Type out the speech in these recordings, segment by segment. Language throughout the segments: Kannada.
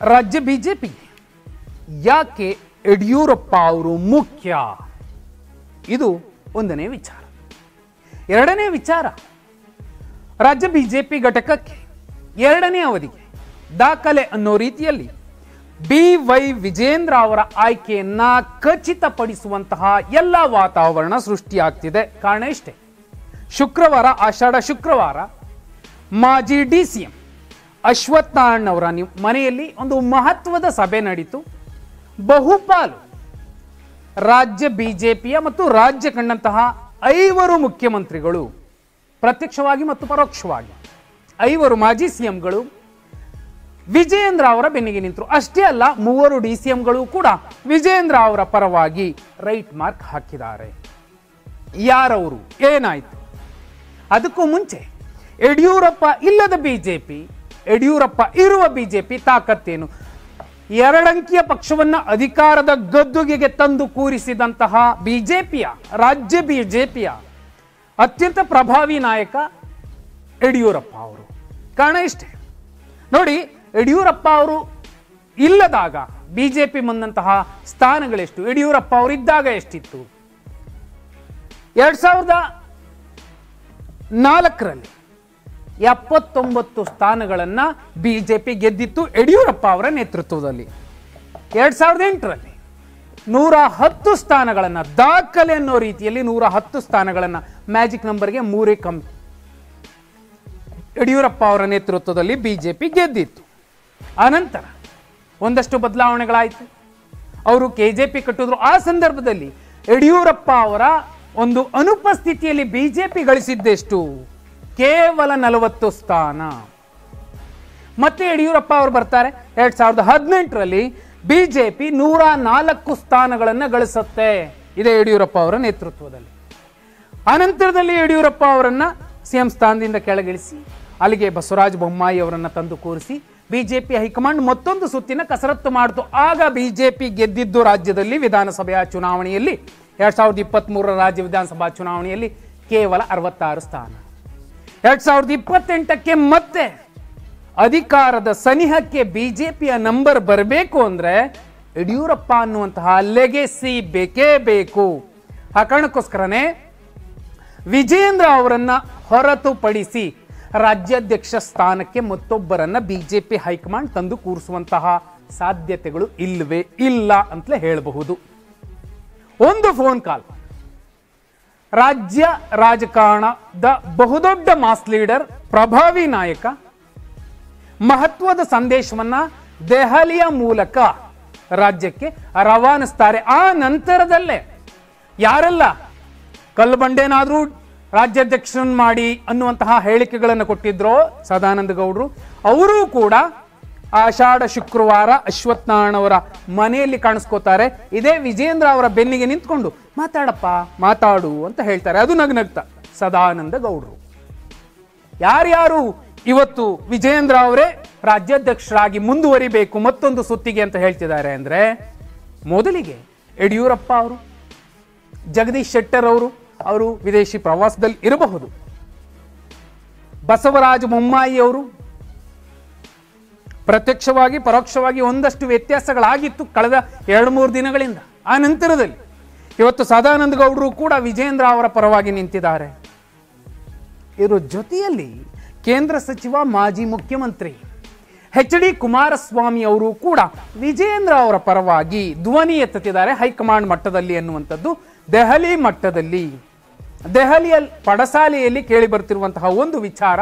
ರಾಜ್ಯ ಬಿಜೆಪಿ ಯಾಕೆ ಯಡಿಯೂರಪ್ಪ ಅವರು ಮುಖ್ಯ? ಇದು ಒಂದನೇ ವಿಚಾರ. ಎರಡನೇ ವಿಚಾರ, ರಾಜ್ಯ ಬಿಜೆಪಿ ಘಟಕಕ್ಕೆ ಎರಡನೇ ಅವಧಿಗೆ ದಾಖಲೆ ಅನ್ನೋ ರೀತಿಯಲ್ಲಿ BY ವಿಜೇಂದ್ರ ಅವರ ಆಯ್ಕೆಯನ್ನ ಖಚಿತಪಡಿಸುವಂತಹ ಎಲ್ಲ ವಾತಾವರಣ ಸೃಷ್ಟಿಯಾಗ್ತಿದೆ. ಕಾರಣ ಇಷ್ಟೇ, ಶುಕ್ರವಾರ, ಆಷಾಢ ಶುಕ್ರವಾರ ಮಾಜಿ DCM ಅಶ್ವತ್ಥನಾರಾಯಣ ಅವರ ಮನೆಯಲ್ಲಿ ಒಂದು ಮಹತ್ವದ ಸಭೆ ನಡೀತು. ಬಹುಪಾಲು ರಾಜ್ಯ ಬಿಜೆಪಿಯ ಮತ್ತು ರಾಜ್ಯ ಕಂಡಂತಹ 5 ಮುಖ್ಯಮಂತ್ರಿಗಳು, ಪ್ರತ್ಯಕ್ಷವಾಗಿ ಮತ್ತು ಪರೋಕ್ಷವಾಗಿ 5 ಮಾಜಿ CMಗಳು ವಿಜೇಂದ್ರ ಅವರ ಬೆನ್ನಿಗೆ ನಿಂತರು. ಅಷ್ಟೇ ಅಲ್ಲ, 3 DCMಗಳು ಕೂಡ ವಿಜೇಂದ್ರ ಅವರ ಪರವಾಗಿ ರೈಟ್ ಮಾರ್ಕ್ ಹಾಕಿದ್ದಾರೆ. ಯಾರವರು, ಏನಾಯ್ತು? ಅದಕ್ಕೂ ಮುಂಚೆ ಯಡಿಯೂರಪ್ಪ ಇಲ್ಲದ ಬಿಜೆಪಿ, ಯಡಿಯೂರಪ್ಪ ಇರುವ ಬಿಜೆಪಿ ತಾಕತ್ತೇನು? 2 ಅಂಕಿಯ ಪಕ್ಷವನ್ನ ಅಧಿಕಾರದ ಗದ್ದುಗೆಗೆ ತಂದು ಕೂರಿಸಿದಂತಹ ಬಿಜೆಪಿಯ, ರಾಜ್ಯ ಬಿಜೆಪಿಯ ಅತ್ಯಂತ ಪ್ರಭಾವಿ ನಾಯಕ ಯಡಿಯೂರಪ್ಪ ಅವರು. ಕಾರಣ ಇಷ್ಟೇ ನೋಡಿ, ಯಡಿಯೂರಪ್ಪ ಅವರು ಇಲ್ಲದಾಗ ಬಿಜೆಪಿ ಬಂದಂತಹ ಸ್ಥಾನಗಳೆಷ್ಟು, ಯಡಿಯೂರಪ್ಪ ಅವರು ಇದ್ದಾಗ ಎಷ್ಟಿತ್ತು? 2004ರಲ್ಲಿ 79 ಸ್ಥಾನಗಳನ್ನ ಬಿಜೆಪಿ ಗೆದ್ದಿತ್ತು ಯಡಿಯೂರಪ್ಪ ಅವರ ನೇತೃತ್ವದಲ್ಲಿ. 2008ರಲ್ಲಿ 110 ಸ್ಥಾನಗಳನ್ನ, ದಾಖಲೆ ಅನ್ನೋ ರೀತಿಯಲ್ಲಿ 110 ಸ್ಥಾನಗಳನ್ನ, ಮ್ಯಾಜಿಕ್ ನಂಬರ್ಗೆ 3 ಕಮ್ಮಿ, ಯಡಿಯೂರಪ್ಪ ಅವರ ನೇತೃತ್ವದಲ್ಲಿ ಬಿಜೆಪಿ ಗೆದ್ದಿತ್ತು. ಆನಂತರ ಒಂದಷ್ಟು ಬದಲಾವಣೆಗಳಾಯಿತು, ಅವರು ಕೆಜೆಪಿ ಕಟ್ಟಿದ್ರು. ಆ ಸಂದರ್ಭದಲ್ಲಿ ಯಡಿಯೂರಪ್ಪ ಅವರ ಒಂದು ಅನುಪಸ್ಥಿತಿಯಲ್ಲಿ ಬಿಜೆಪಿ ಗಳಿಸಿದ್ದೆಷ್ಟು? ಕೇವಲ 40 ಸ್ಥಾನ. ಮತ್ತೆ ಯಡಿಯೂರಪ್ಪ ಅವರು ಬರ್ತಾರೆ. 2018ರಲ್ಲಿ ಬಿಜೆಪಿ 104 ಸ್ಥಾನಗಳನ್ನು ಗಳಿಸುತ್ತೆ, ಇದೇ ಯಡಿಯೂರಪ್ಪ ಅವರ ನೇತೃತ್ವದಲ್ಲಿ. ಆನಂತರದಲ್ಲಿ ಯಡಿಯೂರಪ್ಪ ಅವರನ್ನ CM ಸ್ಥಾನದಿಂದ ಕೆಳಗಿಳಿಸಿ ಅಲ್ಲಿಗೆ ಬಸವರಾಜ ಬೊಮ್ಮಾಯಿ ಅವರನ್ನ ತಂದು ಕೂರಿಸಿ ಬಿಜೆಪಿ ಹೈಕಮಾಂಡ್ ಮತ್ತೊಂದು ಸುತ್ತಿನ ಕಸರತ್ತು ಮಾಡಿತು. ಆಗ ಬಿಜೆಪಿ ಗೆದ್ದಿದ್ದು ರಾಜ್ಯದಲ್ಲಿ ವಿಧಾನಸಭೆಯ ಚುನಾವಣೆಯಲ್ಲಿ 2023ರ ರಾಜ್ಯ ವಿಧಾನಸಭಾ ಚುನಾವಣೆಯಲ್ಲಿ ಕೇವಲ 66 ಸ್ಥಾನ. 2028ಕ್ಕೆ ಮತ್ತೆ ಅಧಿಕಾರದ ಸನಿಹಕ್ಕೆ ಬಿಜೆಪಿಯ ನಂಬರ್ ಬರಬೇಕು ಅಂದ್ರೆ ಯಡಿಯೂರಪ್ಪ ಅನ್ನುವಂತಹ ಲೆಗೆಸಿ ಬೇಕೇ ಬೇಕು. ಆ ಕಾರಣಕ್ಕೋಸ್ಕರನೇ ವಿಜೇಂದ್ರ ಅವರನ್ನ ಹೊರತುಪಡಿಸಿ ರಾಜ್ಯಾಧ್ಯಕ್ಷ ಸ್ಥಾನಕ್ಕೆ ಮತ್ತೊಬ್ಬರನ್ನ ಬಿಜೆಪಿ ಹೈಕಮಾಂಡ್ ತಂದು ಕೂರಿಸುವಂತಹ ಸಾಧ್ಯತೆಗಳು ಇಲ್ಲವೇ ಇಲ್ಲ ಅಂತಲೇ ಹೇಳಬಹುದು. ಒಂದು ಫೋನ್ ಕಾಲ್ ರಾಜ್ಯ ರಾಜಕಾರಣದ ಬಹುದೊಡ್ಡ ಮಾಸ್ ಲೀಡರ್, ಪ್ರಭಾವಿ ನಾಯಕ ಮಹತ್ವದ ಸಂದೇಶವನ್ನ ದೆಹಲಿಯ ಮೂಲಕ ರಾಜ್ಯಕ್ಕೆ ರವಾನಿಸ್ತಾರೆ. ಆ ನಂತರದಲ್ಲೇ ಯಾರೆಲ್ಲ ಕಲ್ಲುಬಂಡೇನಾದ್ರೂ ರಾಜ್ಯಾಧ್ಯಕ್ಷರನ್ನು ಮಾಡಿ ಅನ್ನುವಂತಹ ಹೇಳಿಕೆಗಳನ್ನು ಕೊಟ್ಟಿದ್ರೋ ಸದಾನಂದ ಗೌಡರು, ಅವರೂ ಕೂಡ ಆಷಾಢ ಶುಕ್ರವಾರ ಅಶ್ವತ್ಥನಾರಾಯಣ ಅವರ ಮನೆಯಲ್ಲಿ ಕಾಣಿಸ್ಕೋತಾರೆ. ಇದೇ ವಿಜೇಂದ್ರ ಅವರ ಬೆನ್ನಿಗೆ ನಿಂತ್ಕೊಂಡು ಮಾತಾಡಪ್ಪ, ಮಾತಾಡು ಅಂತ ಹೇಳ್ತಾರೆ. ಅದು ನಗ್ನಗ್ತಾ ಸದಾನಂದ ಗೌಡರು. ಯಾರ್ಯಾರು ಇವತ್ತು ವಿಜೇಂದ್ರ ಅವರೇ ರಾಜ್ಯಾಧ್ಯಕ್ಷರಾಗಿ ಮುಂದುವರಿಬೇಕು ಮತ್ತೊಂದು ಸುತ್ತಿಗೆ ಅಂತ ಹೇಳ್ತಿದ್ದಾರೆ ಅಂದ್ರೆ, ಮೊದಲಿಗೆ ಯಡಿಯೂರಪ್ಪ ಅವರು, ಜಗದೀಶ್ ಶೆಟ್ಟರ್ ಅವರು ವಿದೇಶಿ ಪ್ರವಾಸದಲ್ಲಿ ಇರಬಹುದು, ಬಸವರಾಜ ಬೊಮ್ಮಾಯಿ ಅವರು ಪ್ರತ್ಯಕ್ಷವಾಗಿ ಪರೋಕ್ಷವಾಗಿ ಒಂದಷ್ಟು ವ್ಯತ್ಯಾಸಗಳಾಗಿತ್ತು ಕಳೆದ 2-3 ದಿನಗಳಿಂದ. ಆ ನಂತರದಲ್ಲಿ ಇವತ್ತು ಸದಾನಂದ ಗೌಡರು ಕೂಡ ವಿಜೇಂದ್ರ ಅವರ ಪರವಾಗಿ ನಿಂತಿದ್ದಾರೆ. ಇದರ ಜೊತೆಯಲ್ಲಿ ಕೇಂದ್ರ ಸಚಿವ ಮಾಜಿ ಮುಖ್ಯಮಂತ್ರಿ HD ಕುಮಾರಸ್ವಾಮಿ ಅವರು ಕೂಡ ವಿಜೇಂದ್ರ ಅವರ ಪರವಾಗಿ ಧ್ವನಿ ಎತ್ತುತ್ತಿದ್ದಾರೆ ಹೈಕಮಾಂಡ್ ಮಟ್ಟದಲ್ಲಿ ಎನ್ನುವಂಥದ್ದು ದೆಹಲಿ ಮಟ್ಟದಲ್ಲಿ, ದೆಹಲಿಯ ಪಡಸಾಲೆಯಲ್ಲಿ ಕೇಳಿ ಬರ್ತಿರುವಂತಹ ಒಂದು ವಿಚಾರ.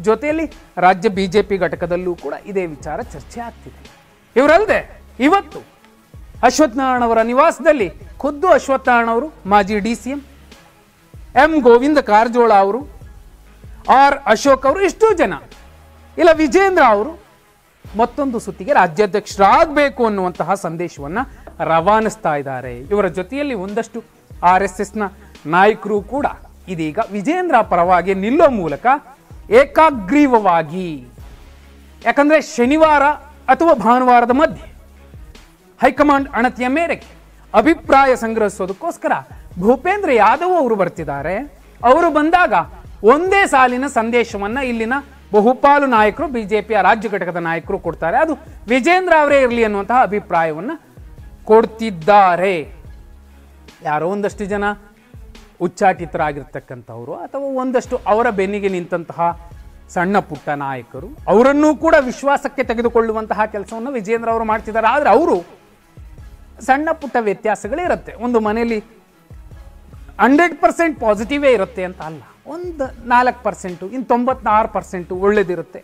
ಜೊತೆಯಲ್ಲಿ ರಾಜ್ಯ ಬಿಜೆಪಿ ಘಟಕದಲ್ಲೂ ಕೂಡ ಇದೇ ವಿಚಾರ ಚರ್ಚೆ ಆಗ್ತಿದೆ. ಇವರಲ್ಲದೆ ಇವತ್ತು ಅಶ್ವತ್ಥನಾರಾಯಣ ಅವರ ನಿವಾಸದಲ್ಲಿ ಖುದ್ದು ಅಶ್ವತ್ಥನಾರಾಯಣ ಅವರು, ಮಾಜಿ DCM M ಗೋವಿಂದ ಕಾರಜೋಳ ಅವರು, R ಅಶೋಕ್ ಅವರು, ಇಷ್ಟೂ ಜನ ಇಲ್ಲ ವಿಜೇಂದ್ರ ಅವರು ಮತ್ತೊಂದು ಸುತ್ತಿಗೆ ರಾಜ್ಯಾಧ್ಯಕ್ಷರಾಗಬೇಕು ಅನ್ನುವಂತಹ ಸಂದೇಶವನ್ನ ರವಾನಿಸ್ತಾ ಇದ್ದಾರೆ. ಇವರ ಜೊತೆಯಲ್ಲಿ ಒಂದಷ್ಟು RSSನ ನಾಯಕರು ಕೂಡ ಇದೀಗ ವಿಜೇಂದ್ರ ಪರವಾಗಿ ನಿಲ್ಲೋ ಮೂಲಕ ಏಕಾಗ್ರೀವವಾಗಿ, ಯಾಕಂದ್ರೆ ಶನಿವಾರ ಅಥವಾ ಭಾನುವಾರದ ಮಧ್ಯೆ ಹೈಕಮಾಂಡ್ ಅಣತಿಯ ಮೇರೆಗೆ ಅಭಿಪ್ರಾಯ ಸಂಗ್ರಹಿಸೋದಕ್ಕೋಸ್ಕರ ಭೂಪೇಂದ್ರ ಯಾದವ್ ಅವರು ಬರ್ತಿದ್ದಾರೆ. ಅವರು ಬಂದಾಗ ಒಂದೇ ಸಾಲಿನ ಸಂದೇಶವನ್ನ ಇಲ್ಲಿನ ಬಹುಪಾಲು ನಾಯಕರು ಬಿಜೆಪಿಯ ರಾಜ್ಯ ಘಟಕದ ನಾಯಕರು ಕೊಡ್ತಾರೆ. ಅದು ವಿಜೇಂದ್ರ ಅವರೇ ಇರಲಿ ಅನ್ನುವಂತಹ ಅಭಿಪ್ರಾಯವನ್ನು ಕೊಡ್ತಿದ್ದಾರೆ. ಯಾರೋ ಒಂದಷ್ಟು ಜನ ಉಚ್ಚಾಟಿತರಾಗಿರ್ತಕ್ಕಂಥವ್ರು ಅಥವಾ ಒಂದಷ್ಟು ಅವರ ಬೆನ್ನಿಗೆ ನಿಂತಹ ಸಣ್ಣ ಪುಟ್ಟ ನಾಯಕರು ಅವರನ್ನೂ ಕೂಡ ವಿಶ್ವಾಸಕ್ಕೆ ತೆಗೆದುಕೊಳ್ಳುವಂತಹ ಕೆಲಸವನ್ನು ವಿಜೇಂದ್ರ ಅವರು ಮಾಡ್ತಿದ್ದಾರೆ. ಆದರೆ ಅವರು ಸಣ್ಣ ಪುಟ್ಟ ವ್ಯತ್ಯಾಸಗಳಿರುತ್ತೆ. ಒಂದು ಮನೆಯಲ್ಲಿ 100% ಪಾಸಿಟಿವೇ ಇರುತ್ತೆ ಅಂತ ಅಲ್ಲ, ಒಂದು 4%, ಇನ್ನು 96% ಒಳ್ಳೇದಿರುತ್ತೆ.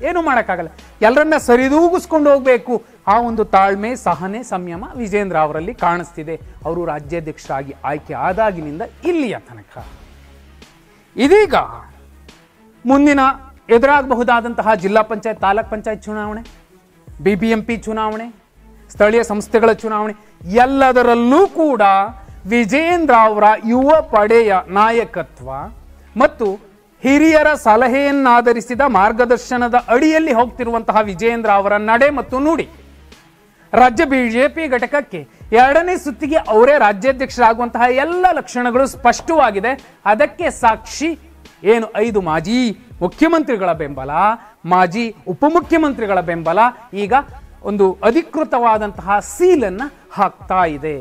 ಏನು ಮಾಡೋಕ್ಕಾಗಲ್ಲ. ಎಲ್ಲರನ್ನ ಸರಿದೂಗಿಸ್ಕೊಂಡು ಹೋಗಬೇಕು. ಆ ಒಂದು ತಾಳ್ಮೆ, ಸಹನೆ, ಸಂಯಮ ವಿಜೇಂದ್ರ ಅವರಲ್ಲಿ ಕಾಣಿಸ್ತಿದೆ. ಅವರು ರಾಜ್ಯಾಧ್ಯಕ್ಷರಾಗಿ ಆಯ್ಕೆ ಆದಾಗಿನಿಂದ ಇಲ್ಲಿಯ ತನಕ. ಇದೀಗ ಮುಂದಿನ ಎದುರಾಗಬಹುದಾದಂತಹ ಜಿಲ್ಲಾ ಪಂಚಾಯತ್, ತಾಲೂಕ್ ಪಂಚಾಯತ್ ಚುನಾವಣೆ, BBMP ಚುನಾವಣೆ, ಸ್ಥಳೀಯ ಸಂಸ್ಥೆಗಳ ಚುನಾವಣೆ, ಎಲ್ಲದರಲ್ಲೂ ಕೂಡ ವಿಜೇಂದ್ರ ಅವರ ಯುವ ಪಡೆಯ ನಾಯಕತ್ವ ಮತ್ತು ಹಿರಿಯರ ಸಲಹೆಯನ್ನಾಧರಿಸಿದ ಮಾರ್ಗದರ್ಶನದ ಅಡಿಯಲ್ಲಿ ಹೋಗ್ತಿರುವಂತಹ ವಿಜೇಂದ್ರ ಅವರ ನಡೆ ಮತ್ತು ನುಡಿ ರಾಜ್ಯ ಬಿಜೆಪಿ ಘಟಕಕ್ಕೆ 2ನೇ ಸುತ್ತಿಗೆ ಅವರೇ ರಾಜ್ಯಾಧ್ಯಕ್ಷರಾಗುವಂತಹ ಎಲ್ಲ ಲಕ್ಷಣಗಳು ಸ್ಪಷ್ಟವಾಗಿದೆ. ಅದಕ್ಕೆ ಸಾಕ್ಷಿ ಏನು 5 ಮಾಜಿ ಮುಖ್ಯಮಂತ್ರಿಗಳ ಬೆಂಬಲ, ಮಾಜಿ ಉಪಮುಖ್ಯಮಂತ್ರಿಗಳ ಬೆಂಬಲ ಈಗ ಒಂದು ಅಧಿಕೃತವಾದಂತಹ ಸೀಲನ್ನು ಹಾಕ್ತಾ ಇದೆ.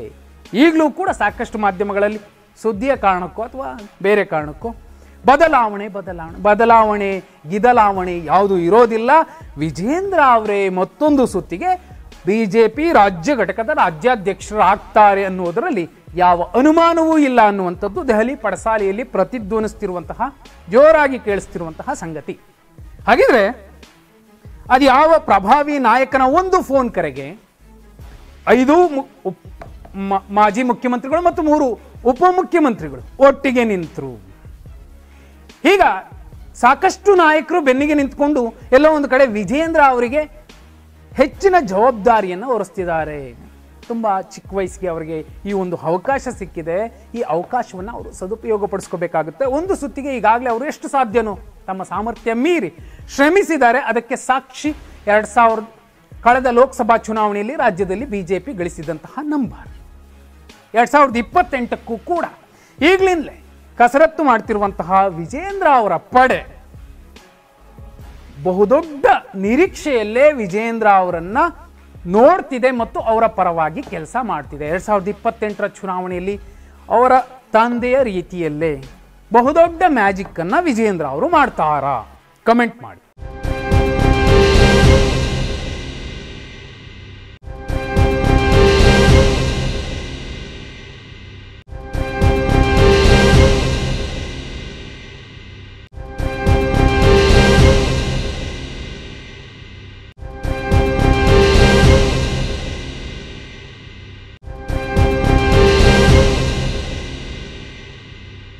ಈಗಲೂ ಕೂಡ ಸಾಕಷ್ಟು ಮಾಧ್ಯಮಗಳಲ್ಲಿ ಸುದ್ದಿಯ ಕಾರಣಕ್ಕೋ ಅಥವಾ ಬೇರೆ ಕಾರಣಕ್ಕೋ ಬದಲಾವಣೆ ಗಿದಲಾವಣೆ ಯಾವುದೂ ಇರೋದಿಲ್ಲ. ವಿಜೇಂದ್ರ ಅವರೇ ಮತ್ತೊಂದು ಸುತ್ತಿಗೆ ಬಿಜೆಪಿ ರಾಜ್ಯ ಘಟಕದ ರಾಜ್ಯಾಧ್ಯಕ್ಷರಾಗ್ತಾರೆ ಅನ್ನುವುದರಲ್ಲಿ ಯಾವ ಅನುಮಾನವೂ ಇಲ್ಲ ಅನ್ನುವಂಥದ್ದು ದೆಹಲಿ ಪಡಸಾಲೆಯಲ್ಲಿ ಪ್ರತಿಧ್ವನಿಸ್ತಿರುವಂತಹ, ಜೋರಾಗಿ ಕೇಳಿಸ್ತಿರುವಂತಹ ಸಂಗತಿ. ಹಾಗಿದ್ರೆ ಅದು ಯಾವ ಪ್ರಭಾವಿ ನಾಯಕನ ಒಂದು ಫೋನ್ ಕರೆಗೆ 5 ಮಾಜಿ ಮುಖ್ಯಮಂತ್ರಿಗಳು ಮತ್ತು 3 ಉಪಮುಖ್ಯಮಂತ್ರಿಗಳು ಒಟ್ಟಿಗೆ ನಿಂತರು. ಈಗ ಸಾಕಷ್ಟು ನಾಯಕರು ಬೆನ್ನಿಗೆ ನಿಂತ್ಕೊಂಡು ಎಲ್ಲೋ ಒಂದು ಕಡೆ ವಿಜೇಂದ್ರ ಅವರಿಗೆ ಹೆಚ್ಚಿನ ಜವಾಬ್ದಾರಿಯನ್ನು ಹೊರಿಸ್ತಿದ್ದಾರೆ. ತುಂಬ ಚಿಕ್ಕ ವಯಸ್ಸಿಗೆ ಅವರಿಗೆ ಈ ಒಂದು ಅವಕಾಶ ಸಿಕ್ಕಿದೆ. ಈ ಅವಕಾಶವನ್ನು ಅವರು ಸದುಪಯೋಗ ಪಡಿಸ್ಕೋಬೇಕಾಗುತ್ತೆ. ಒಂದು ಸುತ್ತಿಗೆ ಈಗಾಗಲೇ ಅವರು ಎಷ್ಟು ಸಾಧ್ಯನೋ ತಮ್ಮ ಸಾಮರ್ಥ್ಯ ಮೀರಿ ಶ್ರಮಿಸಿದ್ದಾರೆ. ಅದಕ್ಕೆ ಸಾಕ್ಷಿ ಕಳೆದ ಲೋಕಸಭಾ ಚುನಾವಣೆಯಲ್ಲಿ ರಾಜ್ಯದಲ್ಲಿ ಬಿಜೆಪಿ ಗಳಿಸಿದಂತಹ ನಂಬರ್. 2028ಕ್ಕೂ ಕೂಡ ಈಗಲಿಂದಲೇ ಕಸರತ್ತು ಮಾಡ್ತಿರುವಂತಹ ವಿಜೇಂದ್ರ ಅವರ ಪಡೆ ಬಹುದೊಡ್ಡ ನಿರೀಕ್ಷೆಯಲ್ಲೇ ವಿಜೇಂದ್ರ ಅವರನ್ನ ನೋಡ್ತಿದೆ ಮತ್ತು ಅವರ ಪರವಾಗಿ ಕೆಲಸ ಮಾಡ್ತಿದೆ. 2028ರ ಚುನಾವಣೆಯಲ್ಲಿ ಅವರ ತಂದೆಯ ರೀತಿಯಲ್ಲೇ ಬಹುದೊಡ್ಡ ಮ್ಯಾಜಿಕ್ ಅನ್ನ ವಿಜೇಂದ್ರ ಅವರು ಮಾಡ್ತಾರಾ? ಕಮೆಂಟ್ ಮಾಡಿ.